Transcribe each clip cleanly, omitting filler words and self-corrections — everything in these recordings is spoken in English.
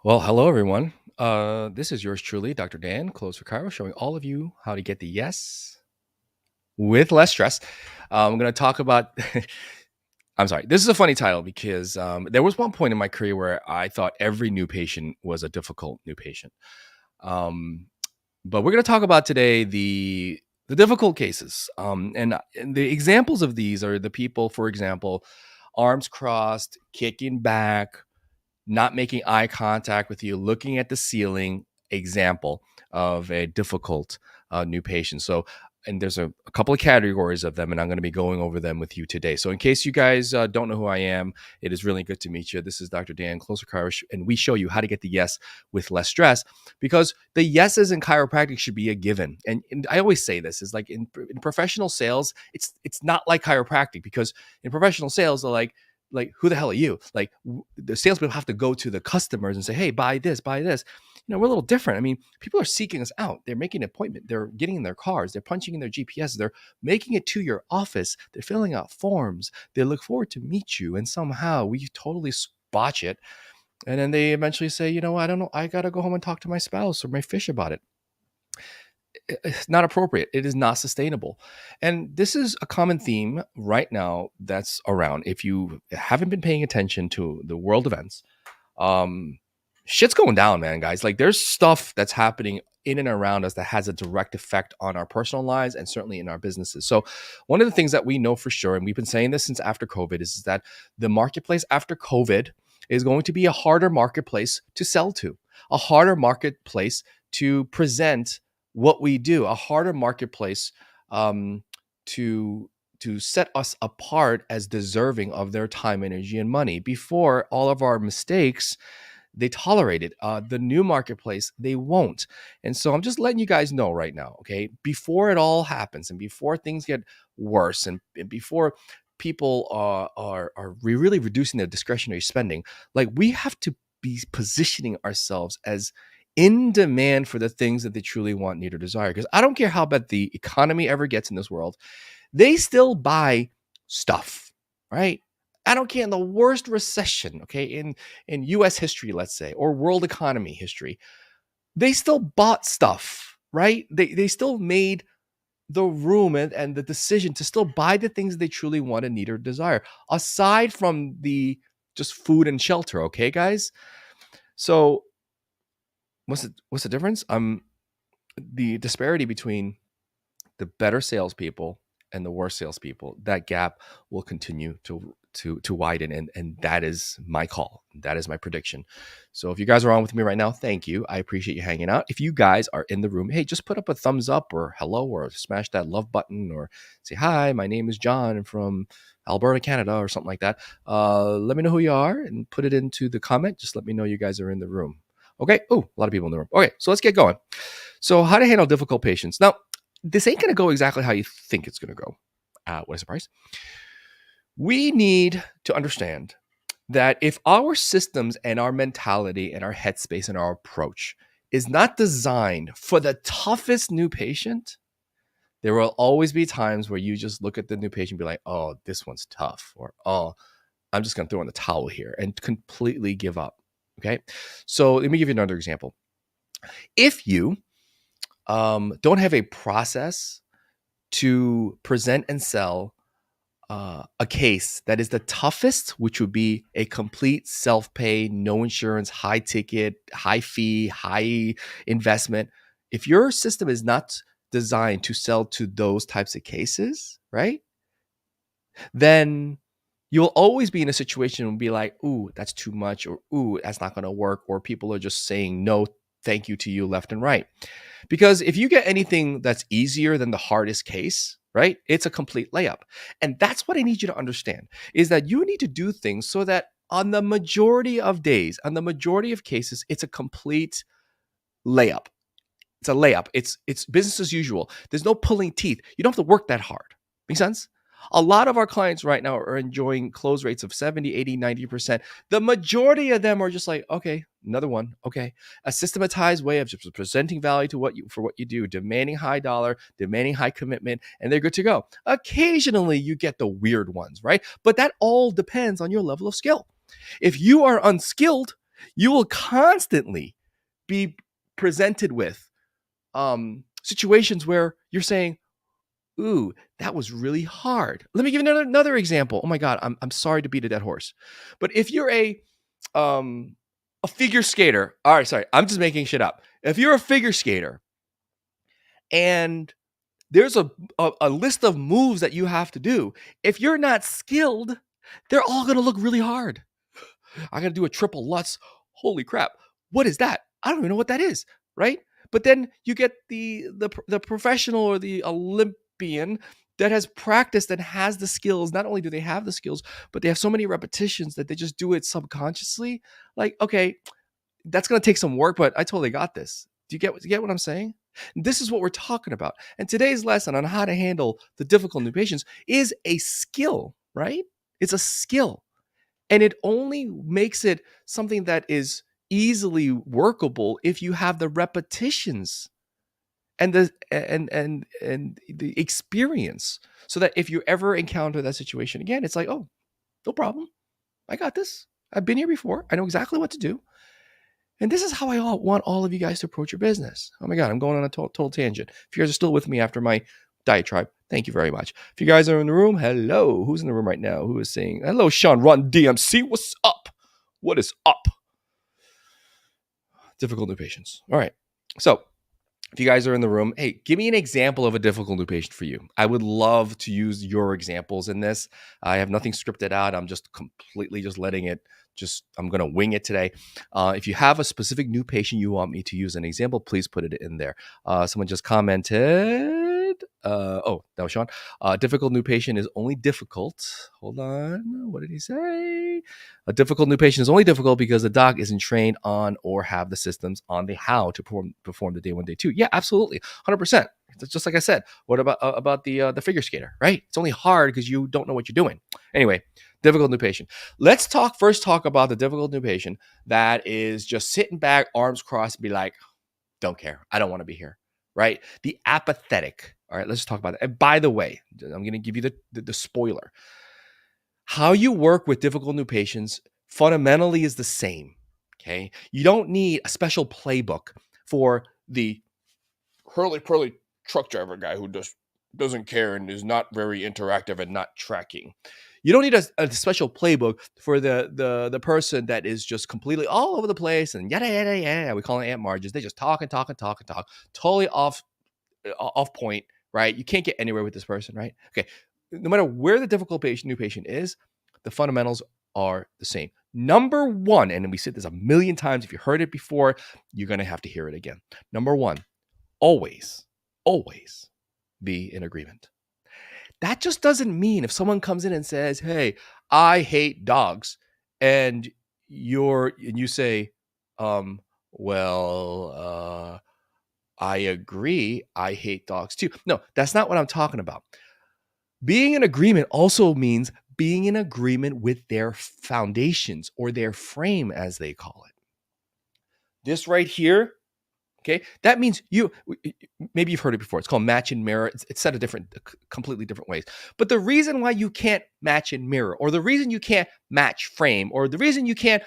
Well, hello everyone. This is yours truly, Dr. Dan, Close for Cairo, showing all of you how to get the yes with less stress. I'm going to talk about. I'm sorry. This is a funny title because there was one point in my career where I thought every new patient was a difficult new patient. Um, but we're going to talk about today the difficult cases, and the examples of these are the people, for example, arms crossed, kicking back, not making eye contact with you, looking at the ceiling, example of a difficult new patient. So, and there's a couple of categories of them, and I'm going to be going over them with you today. So, in case you guys don't know who I am, it is really good to meet you. This is Dr. Dan Closer Chiro, and we show you how to get the yes with less stress because the yeses in chiropractic should be a given. And I always say this is like in professional sales, it's not like chiropractic because in professional sales, they're like who the hell are you, like the salespeople have to go to the customers and say, hey, buy this, buy this. We're a little different. I mean, people are seeking us out, they're making an appointment, they're getting in their cars, they're punching in their GPS, they're making it to your office, they're filling out forms, they look forward to meet you, and somehow we totally botch it, and then they eventually say, I don't know, I gotta go home and talk to my spouse or my fish about it. It's not appropriate. It is not sustainable. And this is a common theme right now that's around. If you haven't been paying attention to the world events, um, shit's going down, man, guys. Like there's stuff that's happening in and around us that has a direct effect on our personal lives and certainly in our businesses. So, one of the things that we know for sure, and we've been saying this since after COVID, is that the marketplace after COVID is going to be a harder marketplace to sell to, a harder marketplace to present what we do, a harder marketplace um, to set us apart as deserving of their time, energy, and money. Before, all of our mistakes they tolerate it. The new marketplace, they won't. And so I'm just letting you guys know right now, okay? Before it all happens and before things get worse and before people are really reducing their discretionary spending, like we have to be positioning ourselves as in demand for the things that they truly want, need, or desire. Because I don't care how bad the economy ever gets in this world, they still buy stuff, right? I don't care in the worst recession, okay, in US history, let's say, or world economy history, they still bought stuff, right? They still made the room and the decision to still buy the things they truly want and need or desire, aside from the just food and shelter, okay, guys? So what's the difference? The disparity between the better salespeople and the worst salespeople, that gap will continue to widen, and that is my call. That is my prediction. So if you guys are on with me right now, thank you. I appreciate you hanging out. If you guys are in the room, hey, just put up a thumbs up or hello or smash that love button or say hi. My name is John from Alberta, Canada, or something like that. Let me know who you are and put it into the comment. Just let me know you guys are in the room. Okay. Oh, a lot of people in the room. Okay, so let's get going. So, how to handle difficult patients. Now, this ain't going to go exactly how you think it's going to go. What a surprise. We need to understand that if our systems and our mentality and our headspace and our approach is not designed for the toughest new patient, there will always be times where you just look at the new patient and be like, oh, this one's tough, or oh, I'm just going to throw in the towel here and completely give up. Okay. So let me give you another example. If you don't have a process to present and sell a case that is the toughest, which would be a complete self pay, no insurance, high ticket, high fee, high investment. If your system is not designed to sell to those types of cases, right? Then you'll always be in a situation and be like, ooh, that's too much, or ooh, that's not going to work, or people are just saying no, thank you to you left and right. Because if you get anything that's easier than the hardest case, right, it's a complete layup. And that's what I need you to understand is that you need to do things so that on the majority of days, on the majority of cases, it's a complete layup. It's a layup. It's business as usual. There's no pulling teeth. You don't have to work that hard. Make sense? A lot of our clients right now are enjoying close rates of 70, 80, 90%. The majority of them are just like, okay, another one. Okay. A systematized way of just presenting value to what you do, demanding high dollar, demanding high commitment, and they're good to go. Occasionally you get the weird ones, right? But that all depends on your level of skill. If you are unskilled, You will constantly be presented with situations where you're saying, ooh, that was really hard. Let me give you another example. Oh my God, I'm sorry to beat a dead horse. But if you're a figure skater, all right, sorry, I'm just making shit up. If you're a figure skater and there's a list of moves that you have to do, if you're not skilled, they're all gonna look really hard. I gotta do a triple Lutz. Holy crap. What is that? I don't even know what that is, right? But then you get the professional or the Olympian that has practiced and has the skills. Not only do they have the skills, but they have so many repetitions that they just do it subconsciously. Like, okay, that's gonna take some work, but I totally got this. Do you get what I'm saying? This is what we're talking about. And today's lesson on how to handle the difficult new patients is a skill, right? It's a skill. And it only makes it something that is easily workable if you have the repetitions and the experience, so that if you ever encounter that situation again, it's like, oh, no problem, I got this, I've been here before, I know exactly what to do. And this is how I want all of you guys to approach your business. Oh my God, I'm going on a total tangent. If you guys are still with me after my diatribe, thank you very much. If you guys are in the room, hello. Who's in the room right now? Who is saying, hello, Sean Run DMC. What's up? What is up? Difficult new patients. All right. So if you guys are in the room, hey, give me an example of a difficult new patient for you. I would love to use your examples in this. I have nothing scripted out. I'm just completely just letting it, I'm going to wing it today. If you have a specific new patient you want me to use an example, please put it in there. Someone just commented. Oh, that was Sean. Difficult new patient is only difficult. Hold on. What did he say? A difficult new patient is only difficult because the doc isn't trained on or have the systems on the how to perform the day one, day two. Yeah, absolutely, 100%. It's just like I said. What about the figure skater? Right? It's only hard because you don't know what you're doing. Anyway, difficult new patient. Let's talk about the difficult new patient that is just sitting back, arms crossed, be like, don't care. I don't want to be here. Right? The apathetic. All right, let's talk about that. And by the way, I'm going to give you the spoiler. How you work with difficult new patients fundamentally is the same. Okay. You don't need a special playbook for the hurly-pearly truck driver guy who just doesn't care and is not very interactive and not tracking. You don't need a special playbook for the person that is just completely all over the place and yada yada yada. We call it Aunt Marges. They just talk and talk and talk and talk, totally off point, right? You can't get anywhere with this person, right? Okay. No matter where the difficult new patient is, the fundamentals are the same. Number one, and we said this a million times. If you heard it before, you're going to have to hear it again. Number one, always be in agreement. That just doesn't mean if someone comes in and says, hey, I hate dogs, and you say, I agree, I hate dogs too. No, that's not what I'm talking about. Being in agreement also means being in agreement with their foundations or their frame, as they call it. This right here, okay, that means maybe you've heard it before. It's called match and mirror. It's said completely different ways. But the reason why you can't match and mirror, or the reason you can't match frame, or the reason you can't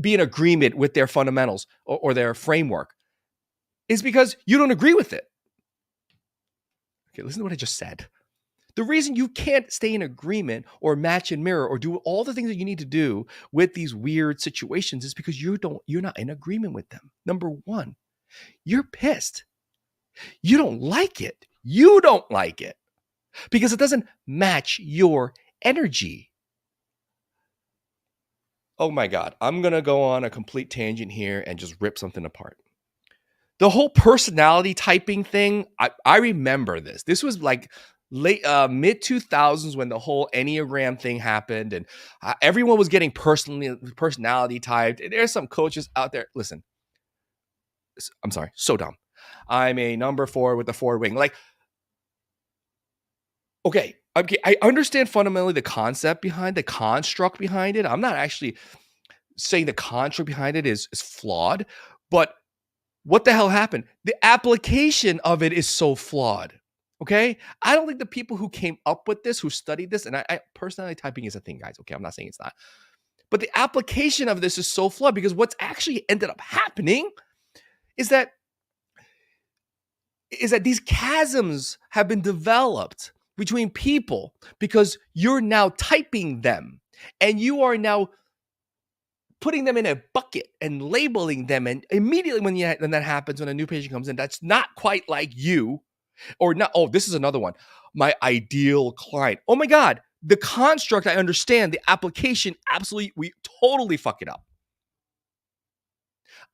be in agreement with their fundamentals or their framework is because you don't agree with it. Okay, listen to what I just said. The reason you can't stay in agreement or match and mirror or do all the things that you need to do with these weird situations is because you're not in agreement with them. Number one, you're pissed. You don't like it. You don't like it because it doesn't match your energy. Oh my God, I'm going to go on a complete tangent here and just rip something apart. The whole personality typing thing, I remember this. This was like late mid 2000s when the whole Enneagram thing happened, and everyone was getting personality typed. And there's some coaches out there. Listen, I'm sorry, so dumb. I'm a number 4 with the 4 wing. Like, okay, I understand fundamentally the concept behind the construct behind it. I'm not actually saying the construct behind it is flawed, but what the hell happened? The application of it is so flawed. Okay. I don't think the people who came up with this, who studied this, and I personality typing is a thing, guys. Okay. I'm not saying it's not, But the application of this is so flawed because what's actually ended up happening is that these chasms have been developed between people because you're now typing them and you are now putting them in a bucket and labeling them. And immediately when that happens, when a new patient comes in, that's not quite like you or not. Oh, this is another one. My ideal client. Oh my God. The construct, I understand. The application, absolutely, we totally fuck it up.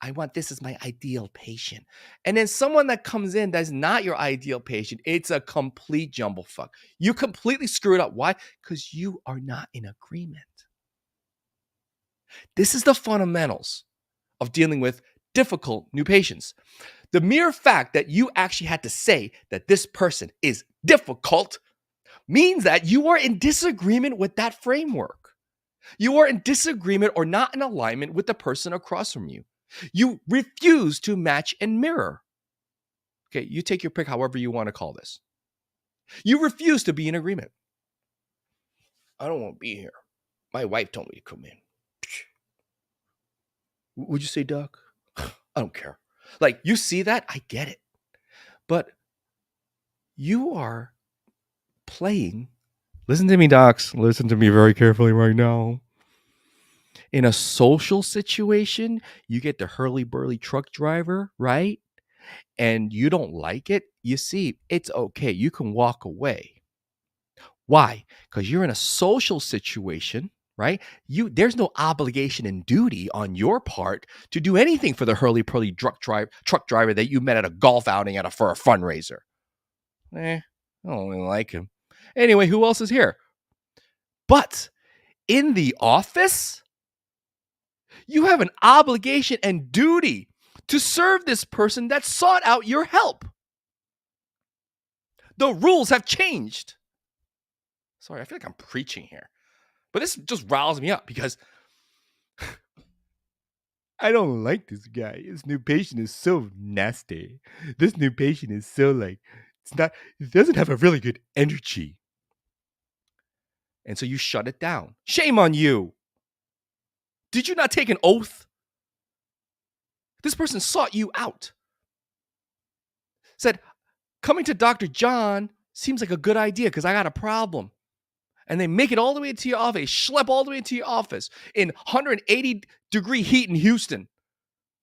I want this as my ideal patient. And then someone that comes in that's not your ideal patient, it's a complete jumble fuck. You completely screw it up. Why? Because you are not in agreement. This is the fundamentals of dealing with difficult new patients. The mere fact that you actually had to say that this person is difficult means that you are in disagreement with that framework. You are in disagreement or not in alignment with the person across from you. You refuse to match and mirror. Okay, you take your pick, however you want to call this. You refuse to be in agreement. I don't want to be here. My wife told me to come in. Would you say, Doc? I don't care. Like, you see that? I get it. But you are playing. Listen to me, docs. Listen to me very carefully right now. In a social situation, you get the hurly-burly truck driver, right? And you don't like it. You see, it's okay. You can walk away. Why? Because you're in a social situation, right? There's no obligation and duty on your part to do anything for the hurly-burly truck driver that you met at a golf outing for a fundraiser. I don't really like him. Anyway, who else is here? But in the office, you have an obligation and duty to serve this person that sought out your help. The rules have changed. Sorry, I feel like I'm preaching here. But this just riles me up because I don't like this guy. This new patient is so nasty. This new patient is so it doesn't have a really good energy. And so you shut it down. Shame on you. Did you not take an oath? This person sought you out. Said, coming to Dr. John seems like a good idea because I got a problem. And they make it all the way to your office, schlep all the way into your office in 180-degree heat in Houston,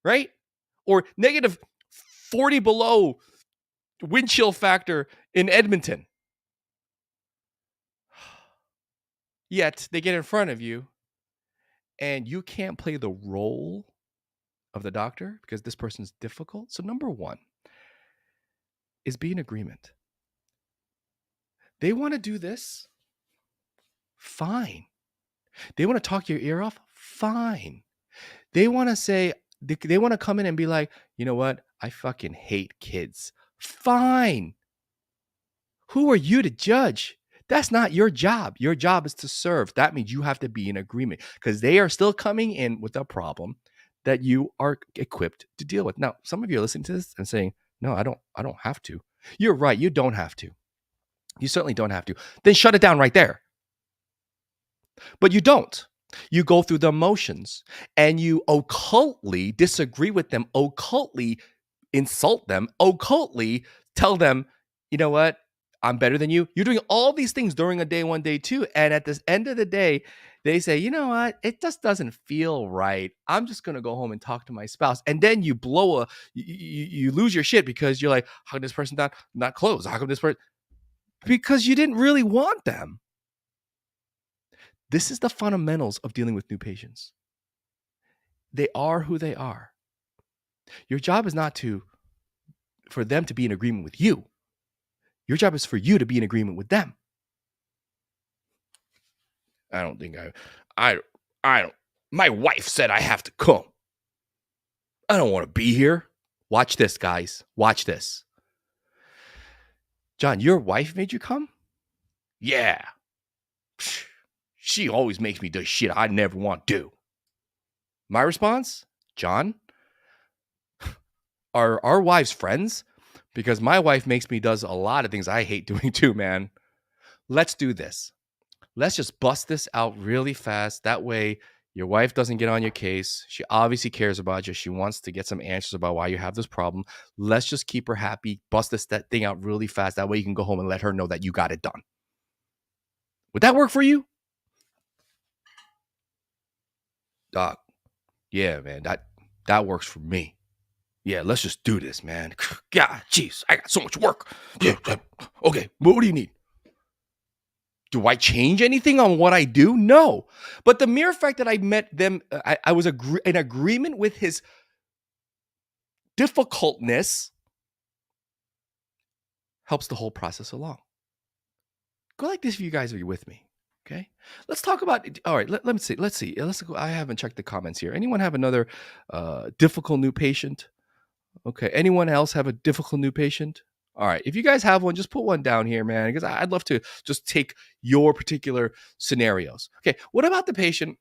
right? Or negative 40 below wind chill factor in Edmonton. Yet they get in front of you and you can't play the role of the doctor because this person's difficult. So number one is be in agreement. They want to do this. Fine. They want to talk your ear off. Fine. They want to say, they want to come in and be like, you know what? I fucking hate kids. Fine. Who are you to judge? That's not your job. Your job is to serve. That means you have to be in agreement because they are still coming in with a problem that you are equipped to deal with. Now, some of you are listening to this and saying, no, I don't have to. You're right. You don't have to. You certainly don't have to. Then shut it down right there. But you don't. You go through the motions and you occultly disagree with them, occultly insult them, occultly tell them, you know what? I'm better than you. You're doing all these things during a day one, day two. And at the end of the day, they say, you know what? It just doesn't feel right. I'm just going to go home and talk to my spouse. And then you you lose your shit because you're like, how come this person not close? How come this person? Because you didn't really want them. This is the fundamentals of dealing with new patients. They are who they are. Your job is not for them to be in agreement with you. Your job is for you to be in agreement with them. I don't think I don't. My wife said I have to come. I don't want to be here. Watch this, guys. Watch this. John, your wife made you come? Yeah. She always makes me do shit I never want to do. My response, John, are our wives friends? Because my wife makes me does a lot of things I hate doing too, man. Let's do this. Let's just bust this out really fast. That way Your wife doesn't get on your case. She obviously cares about you. She wants to get some answers about why you have this problem. Let's just keep her happy, bust this that thing out really fast. That way you can go home and let her know that you got it done. Would that work for you? Doc, yeah, man, that works for me. Yeah, let's just do this, man. God, jeez, I got so much work. Yeah, okay, what do you need? Do I change anything on what I do? No. But the mere fact that I met them, I was in agreement with his difficultness helps the whole process along. Go like this if you guys are with me. Okay. Let's talk about it. All right. Let me see. Let's see. Let's go. I haven't checked the comments here. Anyone have another difficult new patient? Okay. Anyone else have a difficult new patient? All right. If you guys have one, just put one down here, man, because I'd love to just take your particular scenarios. Okay. What about the patient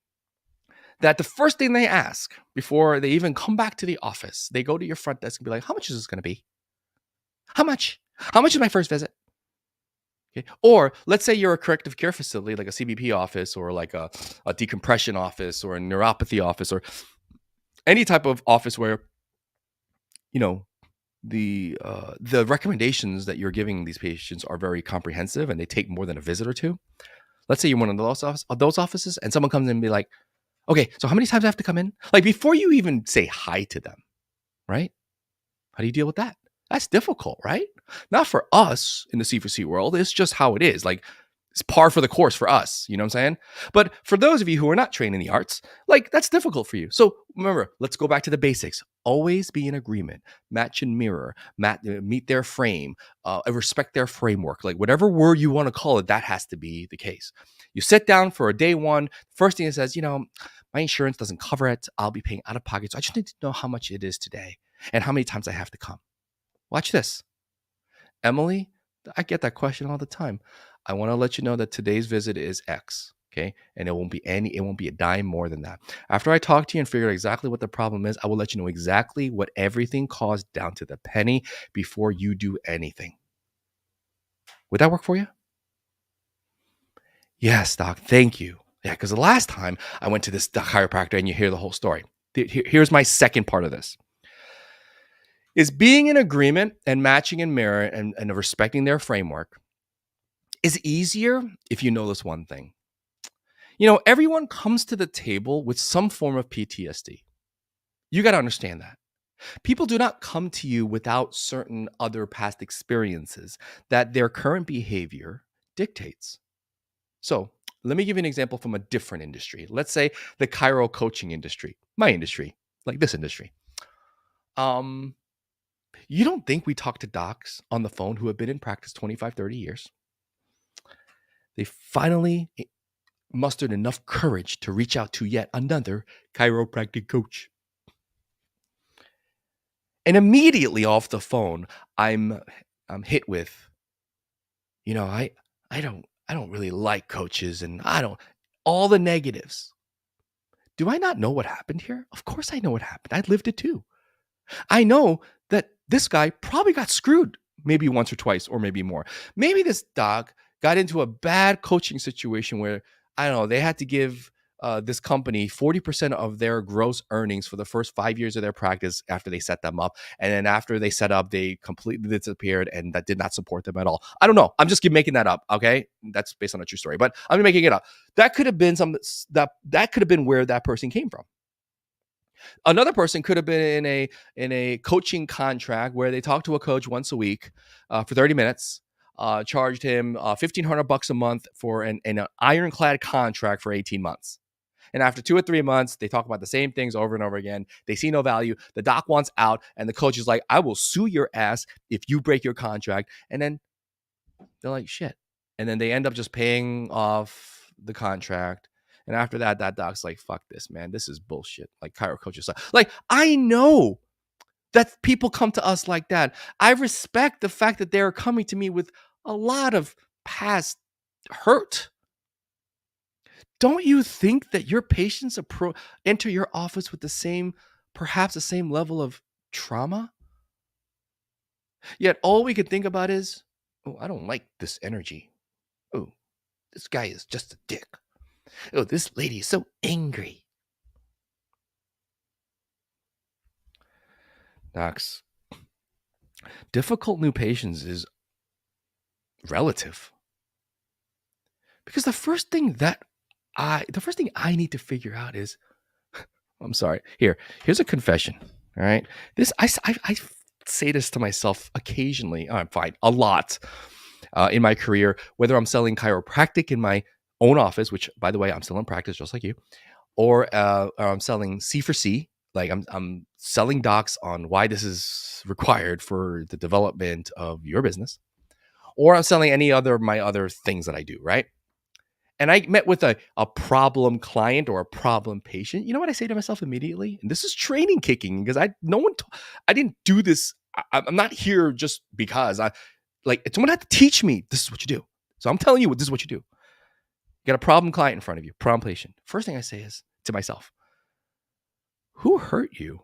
that the first thing they ask before they even come back to the office, they go to your front desk and be like, how much is this going to be? How much? How much is my first visit? Okay. Or let's say you're a corrective care facility, like a CBP office or like a decompression office or a neuropathy office or any type of office where, you know, the recommendations that you're giving these patients are very comprehensive and they take more than a visit or two. Let's say you're one of those offices and someone comes in and be like, okay, so how many times do I have to come in? Like before you even say hi to them, right? How do you deal with that? That's difficult, right? Not for us in the C4C world. It's just how it is. Like it's par for the course for us. You know what I'm saying? But for those of you who are not trained in the arts, like that's difficult for you. So remember, let's go back to the basics. Always be in agreement, match and mirror, meet their frame, respect their framework. Like whatever word you want to call it, that has to be the case. You sit down for a day one. First thing it says, my insurance doesn't cover it. I'll be paying out of pocket. So I just need to know how much it is today and how many times I have to come. Watch this. Emily, I get that question all the time. I want to let you know that today's visit is X, okay? And it won't be a dime more than that. After I talk to you and figure out exactly what the problem is, I will let you know exactly what everything costs down to the penny before you do anything. Would that work for you? Yes, doc. Thank you. Yeah, because the last time I went to this chiropractor and you hear the whole story. Here's my second part of this. Is being in agreement and matching in mirror and respecting their framework is easier if you know this one thing. Everyone comes to the table with some form of PTSD. You got to understand that. People do not come to you without certain other past experiences that their current behavior dictates. So let me give you an example from a different industry. Let's say the chiro coaching industry, my industry, like this industry. You don't think we talk to docs on the phone who have been in practice 25, 30 years? They finally mustered enough courage to reach out to yet another chiropractic coach. And immediately off the phone, I'm hit with, I don't really like coaches and all the negatives. Do I not know what happened here? Of course I know what happened. I lived it too. I know that this guy probably got screwed maybe once or twice or maybe more. Maybe this doc got into a bad coaching situation where, I don't know, they had to give this company 40% of their gross earnings for the first 5 years of their practice after they set them up. And then after they set up, they completely disappeared and that did not support them at all. I don't know. I'm just making that up. Okay. That's based on a true story, but I'm making it up. That could have been that could have been where that person came from. Another person could have been in a coaching contract where they talked to a coach once a week for 30 minutes, charged him $1,500 a month for an ironclad contract for 18 months. And after 2 or 3 months, they talk about the same things over and over again. They see no value. The doc wants out, and the coach is like, I will sue your ass if you break your contract. And then they're like, shit. And then they end up just paying off the contract. And after that, that doc's like, fuck this, man. This is bullshit. Like chiro coaches. Like, I know that people come to us like that. I respect the fact that they're coming to me with a lot of past hurt. Don't you think that your patients enter your office with perhaps the same level of trauma? Yet all we can think about is, oh, I don't like this energy. Oh, this guy is just a dick. Oh, this lady is so angry. Docs, difficult new patients is relative because the first thing I need to figure out is, I'm sorry. Here's a confession. All right. I say this to myself occasionally. I'm fine. A lot in my career, whether I'm selling chiropractic in my own office, which by the way, I'm still in practice just like you, or I'm selling C4C. Like I'm selling docs on why this is required for the development of your business, or I'm selling any other my other things that I do, right? And I met with a problem client or a problem patient. You know what I say to myself immediately? And this is training kicking because I didn't do this. I'm not here just because someone had to teach me this is what you do. So I'm telling you this is what you do. You got a problem client in front of you, problem patient. First thing I say is to myself, who hurt you?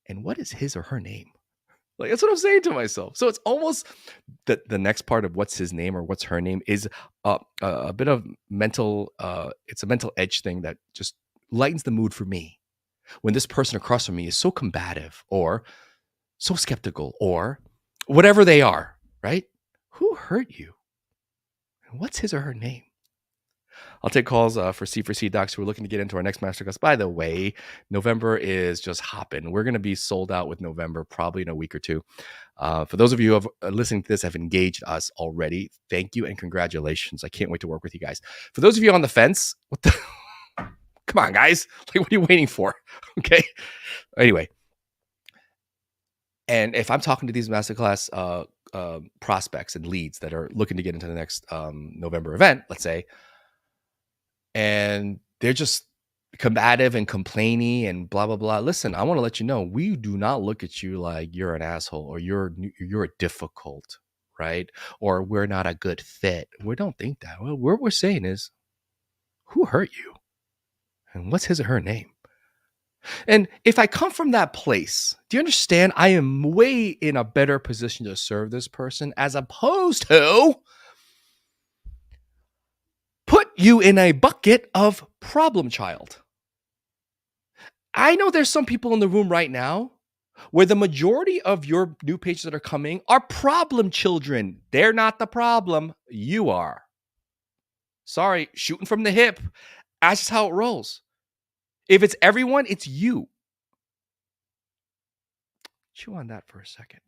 And what is his or her name? Like that's what I'm saying to myself. So it's almost the next part of what's his name or what's her name is a bit of mental. It's a mental edge thing that just lightens the mood for me when this person across from me is so combative or so skeptical or whatever they are. Right? Who hurt you? And what's his or her name? I'll take calls for C4C docs who are looking to get into our next masterclass. By the way, November is just hopping. We're going to be sold out with November probably in a week or two. For those of you who have listening to this have engaged us already, thank you and congratulations. I can't wait to work with you guys. For those of you on the fence, what the come on, guys. Like, what are you waiting for? Okay. Anyway. And if I'm talking to these masterclass prospects and leads that are looking to get into the next November event, let's say, and they're just combative and complaining and blah blah blah. Listen, I want to let you know we do not look at you like you're an asshole or you're difficult, right? Or we're not a good fit. We don't think that. Well, what we're saying is, who hurt you, and what's his or her name? And if I come from that place, do you understand? I am way in a better position to serve this person as opposed to put you in a bucket of problem child. I know there's some people in the room right now where the majority of your new patients that are coming are problem children. They're not the problem. You are. Sorry, shooting from the hip. That's just how it rolls. If it's everyone, it's you. Chew on that for a second.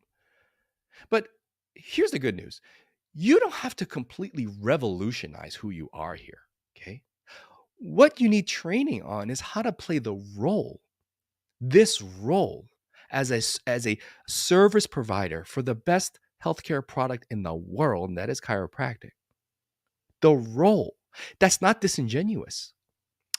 But here's the good news. You don't have to completely revolutionize who you are here, okay? What you need training on is how to play the role, this role as a service provider for the best healthcare product in the world, and that is chiropractic. The role. That's not disingenuous.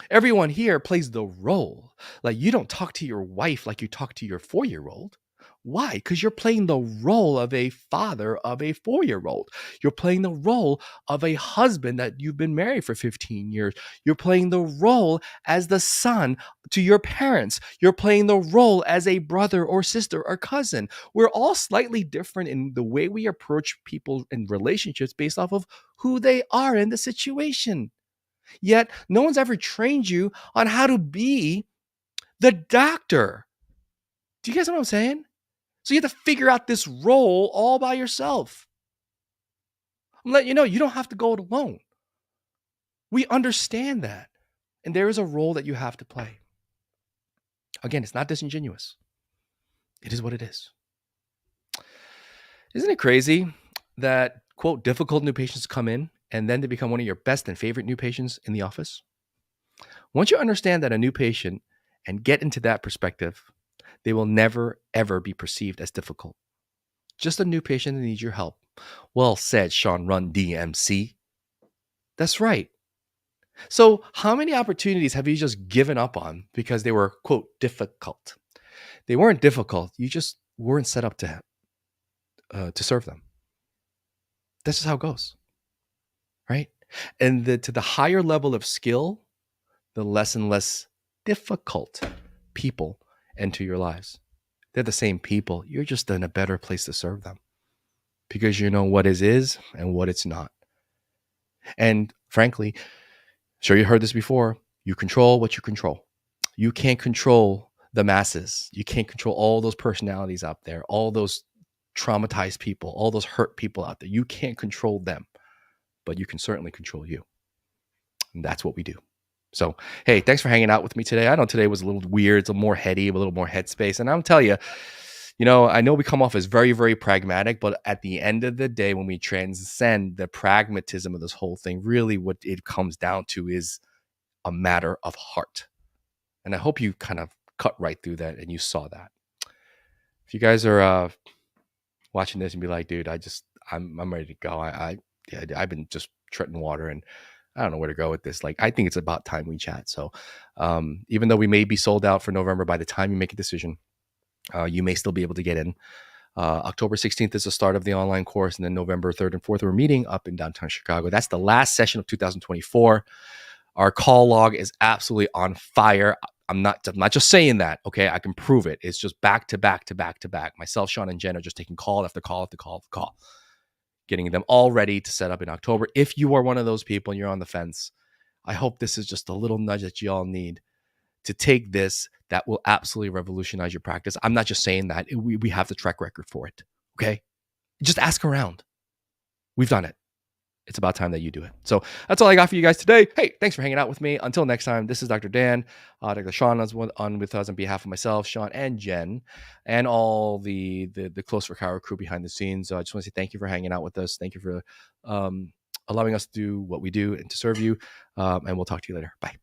Everyone here plays the role. Like you don't talk to your wife like you talk to your 4-year-old. Why? Because you're playing the role of a father of a 4-year-old. You're playing the role of a husband that you've been married for 15 years. You're playing the role as the son to your parents. You're playing the role as a brother or sister or cousin. We're all slightly different in the way we approach people in relationships based off of who they are in the situation. Yet, no one's ever trained you on how to be the doctor. Do you guys know what I'm saying? So you have to figure out this role all by yourself. I'm letting you know, you don't have to go it alone. We understand that. And there is a role that you have to play. Again, it's not disingenuous. It is what it is. Isn't it crazy that, quote, difficult new patients come in and then they become one of your best and favorite new patients in the office? Once you understand that a new patient and get into that perspective, they will never, ever be perceived as difficult. Just a new patient that needs your help. Well said, Sean Run DMC. That's right. So how many opportunities have you just given up on because they were, quote, difficult? They weren't difficult. You just weren't set up to serve them. That's just how it goes, right? And to the higher level of skill, the less and less difficult people enter your lives. They're the same people. You're just in a better place to serve them because you know what it is and what it's not. And frankly, sure you heard this before, you control what you control. You can't control the masses. You can't control all those personalities out there, all those traumatized people, all those hurt people out there. You can't control them, but you can certainly control you. And that's what we do. So, hey, thanks for hanging out with me today. I know today was a little weird, it's a little more heady, a little more headspace. And I'll tell you, I know we come off as very, very pragmatic, but at the end of the day, when we transcend the pragmatism of this whole thing, really what it comes down to is a matter of heart. And I hope you kind of cut right through that and you saw that. If you guys are watching this and be like, dude, I'm ready to go. I've been just treading water and I don't know where to go with this. Like, I think it's about time we chat. So even though we may be sold out for November, by the time you make a decision, you may still be able to get in. October 16th is the start of the online course. And then November 3rd and 4th, we're meeting up in downtown Chicago. That's the last session of 2024. Our call log is absolutely on fire. I'm not just saying that, okay? I can prove it. It's just back to back to back to back. Myself, Sean, and Jen are just taking call after call after call after call, getting them all ready to set up in October. If you are one of those people and you're on the fence, I hope this is just a little nudge that you all need to take this. That will absolutely revolutionize your practice. I'm not just saying that. We have the track record for it, okay? Just ask around. We've done it. It's about time that you do it. So that's all I got for you guys today. Hey, thanks for hanging out with me. Until next time, this is Dr. Dan. Dr. Sean is on with us on behalf of myself, Sean, and Jen, and all the Close for Chiro crew behind the scenes. So I just want to say thank you for hanging out with us. Thank you for allowing us to do what we do and to serve you. And we'll talk to you later. Bye.